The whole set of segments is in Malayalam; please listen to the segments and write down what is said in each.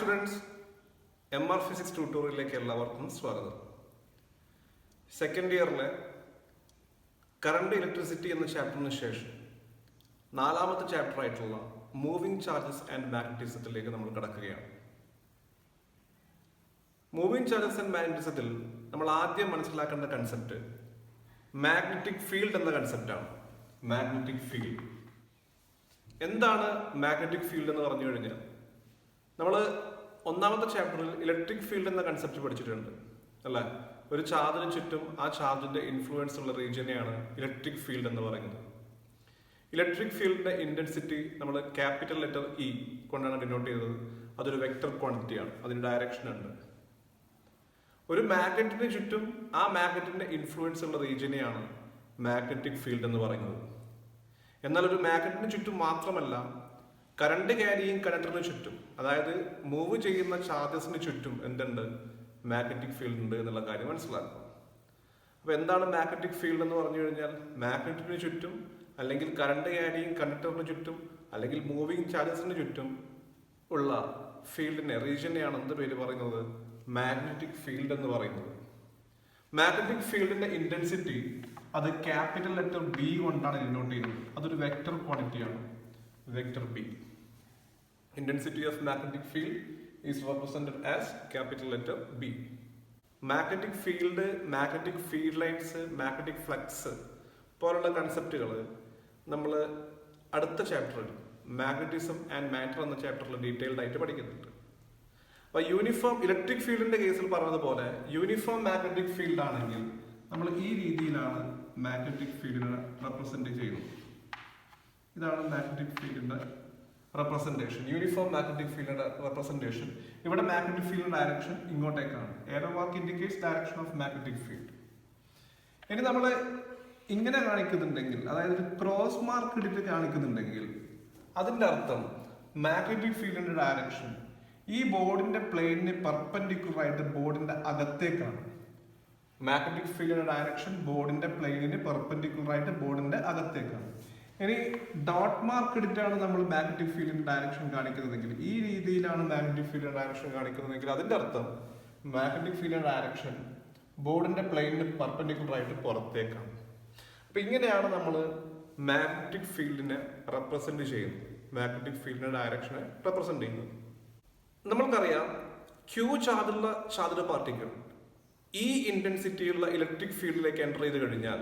സ്റ്റുഡൻസ്, MR ഫിസിക്സ് ട്യൂട്ടോറിയലിലേക്ക് എല്ലാവർക്കും സ്വാഗതം. സെക്കൻഡ് ഇയറിലെ കറണ്ട് ഇലക്ട്രിസിറ്റി എന്ന ചാപ്റ്ററിന് ശേഷം നാലാമത്തെ ചാപ്റ്റർ ആയിട്ടുള്ള മൂവിംഗ് ചാർജസ് ആൻഡ് മാഗ്നറ്റിസത്തിലേക്ക് നമ്മൾ കടക്കുകയാണ്. മൂവിംഗ് ചാർജസ് ആൻഡ് മാഗ്നറ്റിസത്തിൽ നമ്മൾ ആദ്യം മനസ്സിലാക്കേണ്ട കൺസെപ്റ്റ് മാഗ്നറ്റിക് ഫീൽഡ് എന്ന കൺസെപ്റ്റാണ്. മാഗ്നറ്റിക് ഫീൽഡ് എന്താണ്? മാഗ്നറ്റിക് ഫീൽഡ് എന്ന് പറഞ്ഞു കഴിഞ്ഞാൽ നമ്മൾ ഒന്നാമത്തെ ചാപ്റ്ററിൽ ഇലക്ട്രിക് ഫീൽഡ് എന്ന കൺസെപ്റ്റ് പഠിച്ചിട്ടുണ്ട് അല്ലേ? ഒരു ചാർജിന് ചുറ്റും ആ ചാർജിന്റെ ഇൻഫ്ലുവൻസ് ഉള്ള റീജിയനെയാണ് ഇലക്ട്രിക് ഫീൽഡ് എന്ന് പറയുന്നത്. ഇലക്ട്രിക് ഫീൽഡിന്റെ ഇന്റൻസിറ്റി നമ്മൾ ക്യാപിറ്റൽ ലെറ്റർ ഇ കൊണ്ടാണ് ഡിനോട്ട് ചെയ്തത്. അതൊരു വെക്ടർ ക്വാണ്ടിറ്റിയാണ്, അതിന് ഡയറക്ഷൻ ഉണ്ട്. ഒരു മാഗ്നറ്റിന് ചുറ്റും ആ മാഗ്നറ്റിന്റെ ഇൻഫ്ലുവൻസ് ഉള്ള റീജിയനെയാണ് മാഗ്നറ്റിക് ഫീൽഡ് എന്ന് പറയുന്നത്. എന്നാൽ ഒരു മാഗ്നറ്റിന് ചുറ്റും മാത്രമല്ല, കറണ്ട് ക്യാരിയിങ് കണ്ടക്ടറിന് ചുറ്റും, അതായത് മൂവ് ചെയ്യുന്ന ചാർജസിന് ചുറ്റും എന്തുണ്ട്? മാഗ്നറ്റിക് ഫീൽഡ് ഉണ്ട് എന്നുള്ള കാര്യം മനസ്സിലാക്കുക. അപ്പൊ എന്താണ് മാഗ്നറ്റിക് ഫീൽഡ് എന്ന് പറഞ്ഞു കഴിഞ്ഞാൽ, മാഗ്നറ്റിന് ചുറ്റും അല്ലെങ്കിൽ കറണ്ട് ക്യാരിയിങ് കണ്ടക്ടറിന് ചുറ്റും അല്ലെങ്കിൽ മൂവിങ് ചാർജസിന് ചുറ്റും ഉള്ള ഫീൽഡിനെ, റീജിയനെയാണ് എന്ത് പേര് പറയുന്നത്? മാഗ്നറ്റിക് ഫീൽഡ് എന്ന് പറയുന്നത്. മാഗ്നറ്റിക് ഫീൽഡിന്റെ ഇന്റൻസിറ്റി അത് ക്യാപിറ്റൽ ലെറ്റർ ബി കൊണ്ടാണ് ഡിനോട്ട് ചെയ്യുന്നത്. അതൊരു വെക്ടർ ക്വാണ്ടിറ്റിയാണ്, vector B. Intensity of magnetic field is represented as capital letter B. Magnetic field, magnetic field lines, magnetic flux പോലുള്ള കൺസെപ്റ്റുകൾ നമ്മൾ അടുത്ത ചാപ്റ്ററിൽ മാഗ്നറ്റിസം ആൻഡ് മാറ്റർ എന്ന ചാപ്റ്ററിൽ ഡീറ്റെയിൽഡ് ആയിട്ട് പഠിക്കുന്നുണ്ട്. അപ്പോൾ യൂണിഫോം ഇലക്ട്രിക് ഫീൽഡിന്റെ കേസിൽ പറഞ്ഞതുപോലെ യൂണിഫോം മാഗ്നറ്റിക് ഫീൽഡ് ആണെങ്കിൽ നമ്മൾ ഈ രീതിയിലാണ് മാഗ്നറ്റിക് ഫീൽഡിനെ റെപ്രസെന്റ് ചെയ്യുന്നത്. ഇതാണ് മാഗ്നറ്റിക് ഫീൽഡിന്റെ റെപ്രസെന്റേഷൻ, യൂണിഫോം മാഗ്നറ്റിക് ഫീൽഡിന്റെ റെപ്രസെന്റേഷൻ. ഇവിടെ മാഗ്നറ്റിക് ഫീൽഡ് ഡയറക്ഷൻ ഇങ്ങോട്ടേക്കാണ്. Arrow mark indicates direction of magnetic field. ഇനി നമ്മൾ ഇങ്ങനെ കാണിക്കുന്നുണ്ടെങ്കിൽ, അതായത് ക്രോസ് മാർക്ക് ഇട്ടിട്ട് കാണിക്കുന്നുണ്ടെങ്കിൽ, അതിന്റെ അർത്ഥം മാഗ്നറ്റിക് ഫീൽഡിന്റെ ഡയറക്ഷൻ ഈ ബോർഡിന്റെ പ്ലെയിനിന് പെർപെൻഡിക്കുലർ ആയിട്ട് ബോർഡിന്റെ അകത്തേക്കാണ്. മാഗ്നറ്റിക് ഫീൽഡിന്റെ ഡയറക്ഷൻ ബോർഡിന്റെ പ്ലെയിനിന് പെർപെൻഡിക്കുലർ ആയിട്ട് ബോർഡിന്റെ അകത്തേക്കാണ്. ഇനി ഡോട്ട് മാർക്ക് ഇട്ടിട്ടാണ് നമ്മൾ മാഗ്നറ്റിക് ഫീൽഡിന്റെ ഡയറക്ഷൻ കാണിക്കുന്നതെങ്കിൽ, ഈ രീതിയിലാണ് മാഗ്നറ്റിക് ഫീൽഡിന്റെ ഡയറക്ഷൻ കാണിക്കുന്നതെങ്കിൽ, അതിന്റെ അർത്ഥം മാഗ്നറ്റിക് ഫീൽഡിന്റെ ഡയറക്ഷൻ ബോർഡിന്റെ പ്ലെയിനിന് പെർപെൻഡിക്കുലർ ആയിട്ട് പുറത്തേക്കാണ്. അപ്പൊ ഇങ്ങനെയാണ് നമ്മൾ മാഗ്നറ്റിക് ഫീൽഡിനെ റെപ്രസെന്റ് ചെയ്യുന്നത്, മാഗ്നറ്റിക് ഫീൽഡിന്റെ ഡയറക്ഷനെ റെപ്രസെന്റ് ചെയ്യുന്നത്. നമ്മൾക്കറിയാം, ക്യൂ ചാർജുള്ള ചാർജ്ഡ് പാർട്ടിക്കിൾ ഈ ഇന്റൻസിറ്റിയുള്ള ഇലക്ട്രിക് ഫീൽഡിലേക്ക് എൻ്റർ ചെയ്ത് കഴിഞ്ഞാൽ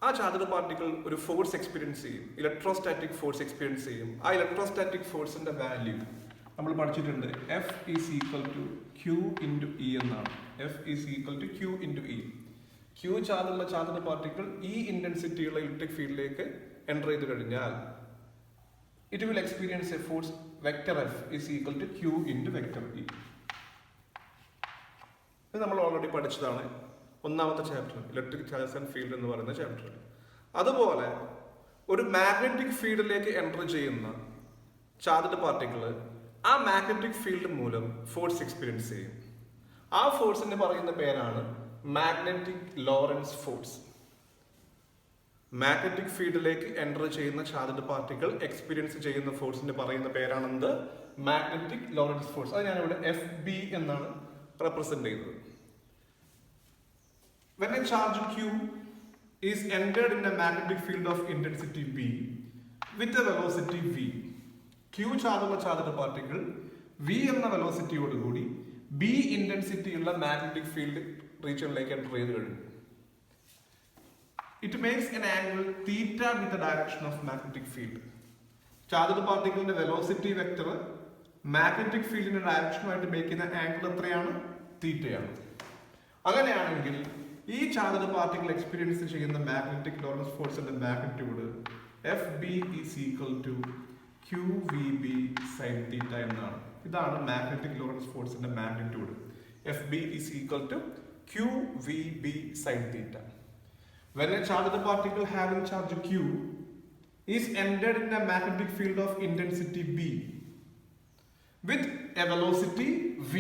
ആ ചാർജ്ഡ് പാർട്ടിക്കിൾ ഒരു ഫോഴ്സ് എക്സ്പീരിയൻസ് ചെയ്യും, ഇലക്ട്രോസ്റ്റാറ്റിക് ഫോഴ്സ് എക്സ്പീരിയൻസ് ചെയ്യും. ആ ഇലക്ട്രോസ്റ്റാറ്റിക് ഫോഴ്സിന്റെ വാല്യൂ നമ്മൾ പഠിച്ചിട്ടുണ്ട്, F is equal to Q into E എന്നാണ്. F is equal to Q into E. Q ചാർജുള്ള ചാർജ്ഡ് പാർട്ടിക്കിൾ ഈ ഇന്റൻസിറ്റിയുള്ള ഇലക്ട്രിക് ഫീൽഡിലേക്ക് എൻ്റർ ചെയ്ത് കഴിഞ്ഞാൽ it will experience a force vector F is equal to Q into vector E. ഇത് നമ്മൾ ഓൾറെഡി പഠിച്ചതാണ് ഒന്നാമത്തെ chapter, electric charges and field എന്ന് പറയുന്ന ചാപ്റ്ററിൽ. അതുപോലെ ഒരു മാഗ്നറ്റിക് ഫീൽഡിലേക്ക് എൻ്റർ ചെയ്യുന്ന ചാർജ്ഡ് പാർട്ടിക്കിൾ ആ മാഗ്നറ്റിക് ഫീൽഡ് മൂലം ഫോഴ്സ് എക്സ്പീരിയൻസ് ചെയ്യും. ആ ഫോഴ്സിന് പറയുന്ന പേരാണ് മാഗ്നറ്റിക് ലോറൻസ് ഫോഴ്സ്. മാഗ്നറ്റിക് ഫീൽഡിലേക്ക് എൻ്റർ ചെയ്യുന്ന ചാർജ്ഡ് പാർട്ടിക്കിൾ എക്സ്പീരിയൻസ് ചെയ്യുന്ന ഫോഴ്സിന് പറയുന്ന പേരാണെന്ത്? Magnetic Lorentz force. അത് ഞാനിവിടെ FB എന്നാണ് റെപ്രസെന്റ് ചെയ്യുന്നത്. When a charge Q is entered in a magnetic field of intensity B with a velocity V, Q ചാർജുള്ള ചാർജ്ഡ് പാർട്ടിക്കിൾ V എന്ന വെലോസിറ്റിയോടുകൂടി B ഇന്റൻസിറ്റി ഉള്ള മാഗ്നറ്റിക് ഫീൽഡ് റീജിയനിലേക്ക് എൻ്റർ ചെയ്ത് കഴിഞ്ഞു. It makes an angle theta with the direction of magnetic field. Charged പാർട്ടിക്കിളിന്റെ വെലോസിറ്റി വെക്ടർ മാഗ്നറ്റിക് ഫീൽഡിന്റെ ഡയറക്ഷനുമായിട്ട് മേക്ക് ചെയ്യുന്ന ആംഗിൾ എത്രയാണ്? തീറ്റയാണ്. അങ്ങനെയാണെങ്കിൽ ഈ ചാർജ്ഡ് പാർട്ടിക്കിൾ എക്സ്പീരിയൻസ് ചെയ്യുന്ന മാഗ്നറ്റിക് ലോറൻസ് ഫോഴ്സിന്റെ magnitude FB is equal to QVB sin theta എന്നാണ്. ഇതാണ് മാഗ്നറ്റിക് ലോറൻസ് ഫോഴ്സിന്റെ magnitude. FB is equal to QVB sin theta. When a charged particle having charge Q is entered in a magnetic field of intensity B with a velocity V,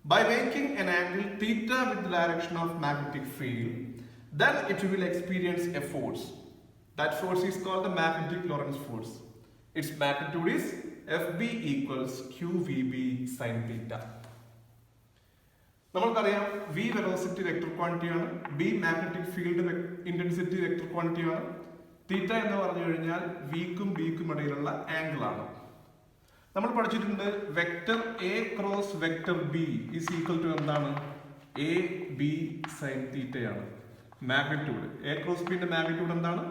by making an angle theta with the direction of magnetic field, then it will experience a force. That force is called the magnetic Lorentz force. Its magnitude is FB equals QVB sin theta. നമ്മൾക്കറിയാം V വെലോസിറ്റി വെക്ടർ ക്വാണ്ടിറ്റി ആണ്, B magnetic field intensity vector quantity ആണ്, തീറ്റ എന്ന് പറഞ്ഞു കഴിഞ്ഞാൽ വിക്കും ബിക്കും ഇടയിലുള്ള ആംഗിൾ ആണ്. നമ്മൾ പഠിച്ചിട്ടുണ്ട് vector A cross vector B is equal to എന്താണ്? AB sin തീറ്റയാണ്. മാഗ്നിറ്റ്യൂഡ് A ക്രോസ് ബിന്റെ മാഗ്നിറ്റ്യൂഡ് എന്താണ്?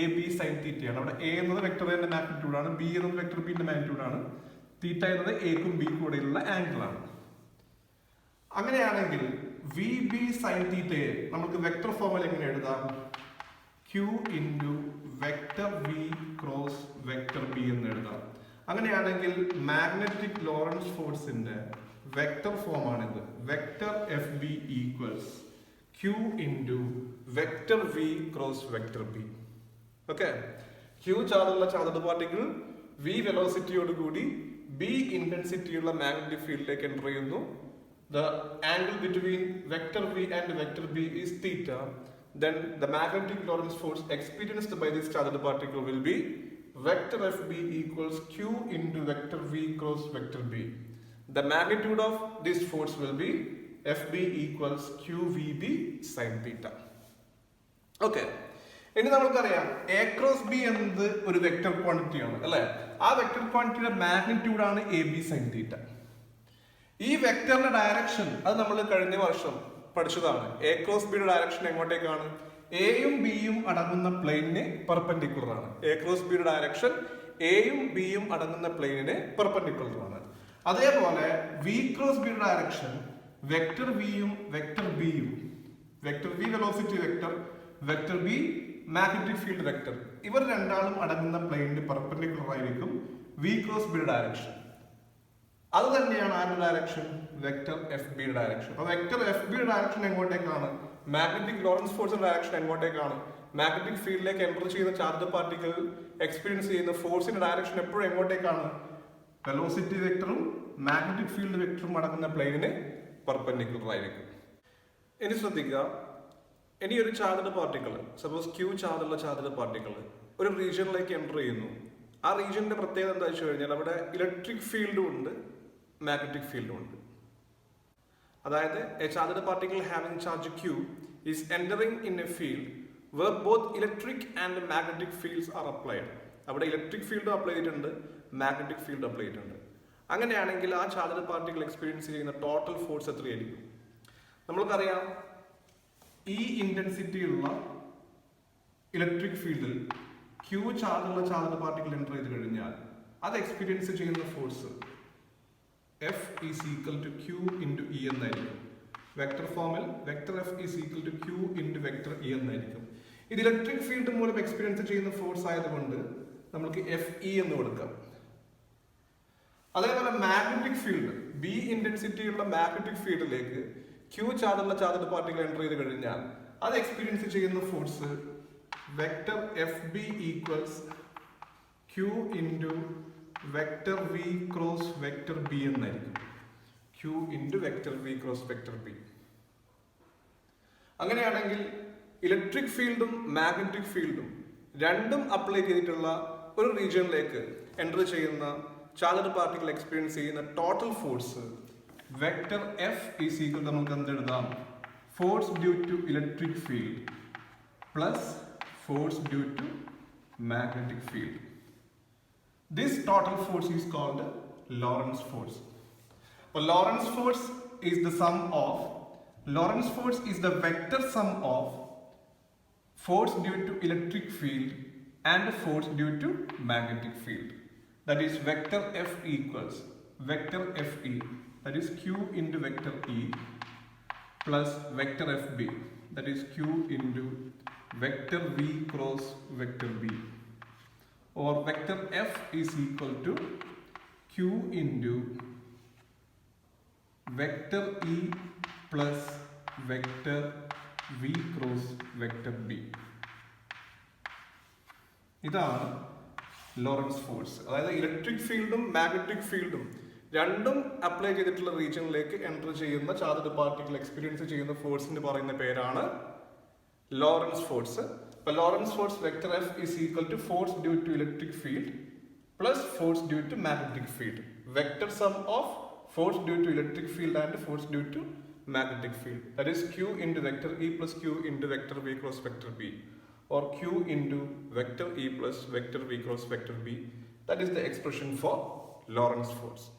AB sin തീറ്റയാണ്. അവിടെ A എന്നത് വെക്ടർ എന്റെ മാഗ്നിറ്റ്യൂഡ് ആണ്, B എന്നത് വെക്ടർ ബിന്റെ മാഗ്നിറ്റ്യൂഡ് ആണ്, തീറ്റ എന്നത് എക്കും ബിക്കും ഇടയിലുള്ള ആംഗിൾ ആണ്. അങ്ങനെയാണെങ്കിൽ VB sin തീറ്റയെ നമുക്ക് വെക്ടർ ഫോമിൽ എങ്ങനെ എഴുതാം? Q into vector V cross vector B എന്ന് എഴുതാം. അങ്ങനെയാണെങ്കിൽ മാഗ്നറ്റിക് ലോറൻസ് ഫോഴ്സിന്റെ വെക്ടർ ഫോം ആണിത്. Vector FB equals Q into vector V cross vector B. Okay, Q ചാർജുള്ള ചാർജ്ഡ് പാർട്ടിക്കിൾ V വെലോസിറ്റിയോട് കൂടി B ഇന്റൻസിറ്റിയുള്ള മാഗ്നറ്റിക് ഫീൽഡിലേക്ക് എൻ്റർ ചെയ്യുന്നു. The angle between vector V and vector B is theta. Then the magnetic Lorentz force experienced by this charged particle will be vector FB equals Q into vector V cross vector B. The magnitude of this force will be FB equals QVB sin theta. Okay. ഇനി നമുക്കറിയാം A ക്രോസ് B എന്നത് ഒരു വെക്ടർ ക്വാണ്ടിറ്റി ആണ് അല്ലെ? ആ വെക്ടർ ക്വാണ്ടിറ്റിയുടെ മാഗ്നിറ്റ്യൂഡ് ആണ് AB sin theta. ഈ വെക്ടറിന്റെ ഡയറക്ഷൻ അത് നമ്മൾ കഴിഞ്ഞ വർഷം പഠിച്ചതാണ്. A ക്രോസ് ബിയുടെ ഡയറക്ഷൻ എങ്ങോട്ടേക്കാണ്? എയും ബിയും അടങ്ങുന്ന പ്ലെയിനിന് പെർപെൻഡിക്കുലർ ആണ്. A ക്രോസ് ബിയുടെ ഡയറക്ഷൻ എയും ബിയും അടങ്ങുന്ന പ്ലെയിനിന് പെർപെൻഡിക്കുലർ ആണ്. അതേപോലെ V ക്രോസ് ബിയുടെ ഡയറക്ഷൻ വെക്ടർ വിയും വെക്ടർ ബിയും, vector V velocity vector, vector B magnetic field vector, ഇവർ രണ്ടാളും അടങ്ങുന്ന പ്ലെയിനിന് പെർപെൻഡിക്കുലർ ആയിരിക്കും V ക്രോസ് ബിയുടെ ഡയറക്ഷൻ. അത് തന്നെയാണ് ആരുടെ ഡയറക്ഷൻ? വെക്ടർ FB യുടെ ഡയറക്ഷൻ. അപ്പൊ വെക്ടർ FB യുടെ ഡയറക്ഷൻ എങ്ങോട്ടേക്കാണ്? മാഗ്നറ്റിക് ലോറൻസ് ഫോഴ്സിന്റെ ഡയറക്ഷൻ എങ്ങോട്ടേക്കാണ്? മാഗ്നറ്റിക് ഫീൽഡിലേക്ക് എൻ്റർ ചെയ്യുന്ന ചാർജ്ഡ് പാർട്ടിക്കിൾ എക്സ്പീരിയൻസ് ചെയ്യുന്ന ഫോഴ്സിന്റെ ഡയറക്ഷൻ എപ്പോഴും എങ്ങോട്ടേക്കാണ്? വെലോസിറ്റി വെക്ടറും മാഗ്നറ്റിക് ഫീൽഡ് വെക്ടറും അടങ്ങുന്ന പ്ലെയിനിന് പെർപെൻഡിക്കുലർ ആയിരിക്കും. ഇനി ശ്രദ്ധിക്കുക, ഇനി ഒരു ചാർജ്ഡ് പാർട്ടിക്കിൾ, സപ്പോസ് Q ചാർജുള്ള ചാർജ്ഡ് പാർട്ടിക്കിൾ ഒരു റീജിയനിലേക്ക് എൻ്റർ ചെയ്യുന്നു. ആ റീജിയന്റെ പ്രത്യേകത എന്താ വെച്ച് കഴിഞ്ഞാൽ അവിടെ ഇലക്ട്രിക് ഫീൽഡും ഉണ്ട്, മാഗ്നറ്റിക് ഫീൽഡും ഉണ്ട്. അതായത് a charged particle having charge Q is entering in a field where both electric and magnetic fields are applied. അവിടെ ഇലക്ട്രിക് ഫീൽഡ് അപ്ലൈ ചെയ്തിട്ടുണ്ട്, മാഗ്നറ്റിക് ഫീൽഡ് അപ്ലൈ ചെയ്തിട്ടുണ്ട്. അങ്ങനെയാണെങ്കിൽ ആ ചാർജ്ഡ് പാർട്ടിക്കിൾ എക്സ്പീരിയൻസ് ചെയ്യുന്ന ടോട്ടൽ ഫോഴ്സ് എത്രയായിരിക്കും? നമ്മൾക്കറിയാം ഈ ഇന്റൻസിറ്റി ഉള്ള ഇലക്ട്രിക് ഫീൽഡിൽ Q ചാർജുള്ള ചാർജ്ഡ് പാർട്ടിക്കിൾ എൻ്റർ ചെയ്ത് കഴിഞ്ഞാൽ അത് എക്സ്പീരിയൻസ് ചെയ്യുന്ന force F is equal to Q into E എന്നായിരിക്കും. വെക്ടർ ഫോമിൽ vector F is equal to Q into vector E എന്നായിരിക്കും. ഇത് ഇലക്ട്രിക് ഫീൽഡ് മൂലം എക്സ്പീരിയൻസ് ചെയ്യുന്ന ഫോഴ്സ് ആയതുകൊണ്ട് നമുക്ക് FE എന്ന് കൊടുക്കാം. അതേപോലെ മാഗ്നറ്റിക് ഫീൽഡ് B ഇന്റൻസിറ്റിയുള്ള മാഗ്നറ്റിക് ഫീൽഡിലേക്ക് Q ചാർജുള്ള ചാർജ്ഡ് പാർട്ടിക്കിൾ എൻ്റർ ചെയ്ത് കഴിഞ്ഞാൽ അത് എക്സ്പീരിയൻസ് ചെയ്യുന്ന force vector FB equals Q into vector V cross vector B എന്നായിരിക്കും. Q into vector V cross vector B. അങ്ങനെയാണെങ്കിൽ ഇലക്ട്രിക് ഫീൽഡും മാഗ്നറ്റിക് ഫീൽഡും രണ്ടും അപ്ലൈ ചെയ്തിട്ടുള്ള ഒരു റീജിയനിലേക്ക് എൻ്റർ ചെയ്യുന്ന ചാർജ്ഡ് പാർട്ടിക്കിൾ എക്സ്പീരിയൻസ് ചെയ്യുന്ന total force vector F is equal നമുക്ക് എന്തെഴുതാം? Force due to electric field plus force due to magnetic field. This total force is called Lorentz force. But Lorentz force is the vector sum of force due to electric field and force due to magnetic field. That is vector F equals vector FE, that is Q into vector E plus vector FB, that is Q into vector V cross vector B, or vector F is equal to Q into vector E plus vector V cross vector B. ഇതാണ് ലോറൻസ് ഫോഴ്സ്. അതായത് ഇലക്ട്രിക് ഫീൽഡും മാഗ്നറ്റിക് ഫീൽഡും രണ്ടും അപ്ലൈ ചെയ്തിട്ടുള്ള റീജിയനിലേക്ക് എൻ്റർ ചെയ്യുന്ന ചാർജ്ഡ് പാർട്ടിക്കിൾ എക്സ്പീരിയൻസ് ചെയ്യുന്ന ഫോഴ്സിന് പറയുന്ന പേരാണ് ലോറൻസ് ഫോഴ്സ്. അപ്പോൾ Lorentz force vector F is equal to force due to electric field plus force due to magnetic field. Vector sum of force due to electric field and force due to magnetic field. That is Q into vector E plus Q into vector V cross vector B, or Q into vector E plus vector V cross vector B. That is the expression for Lorentz force.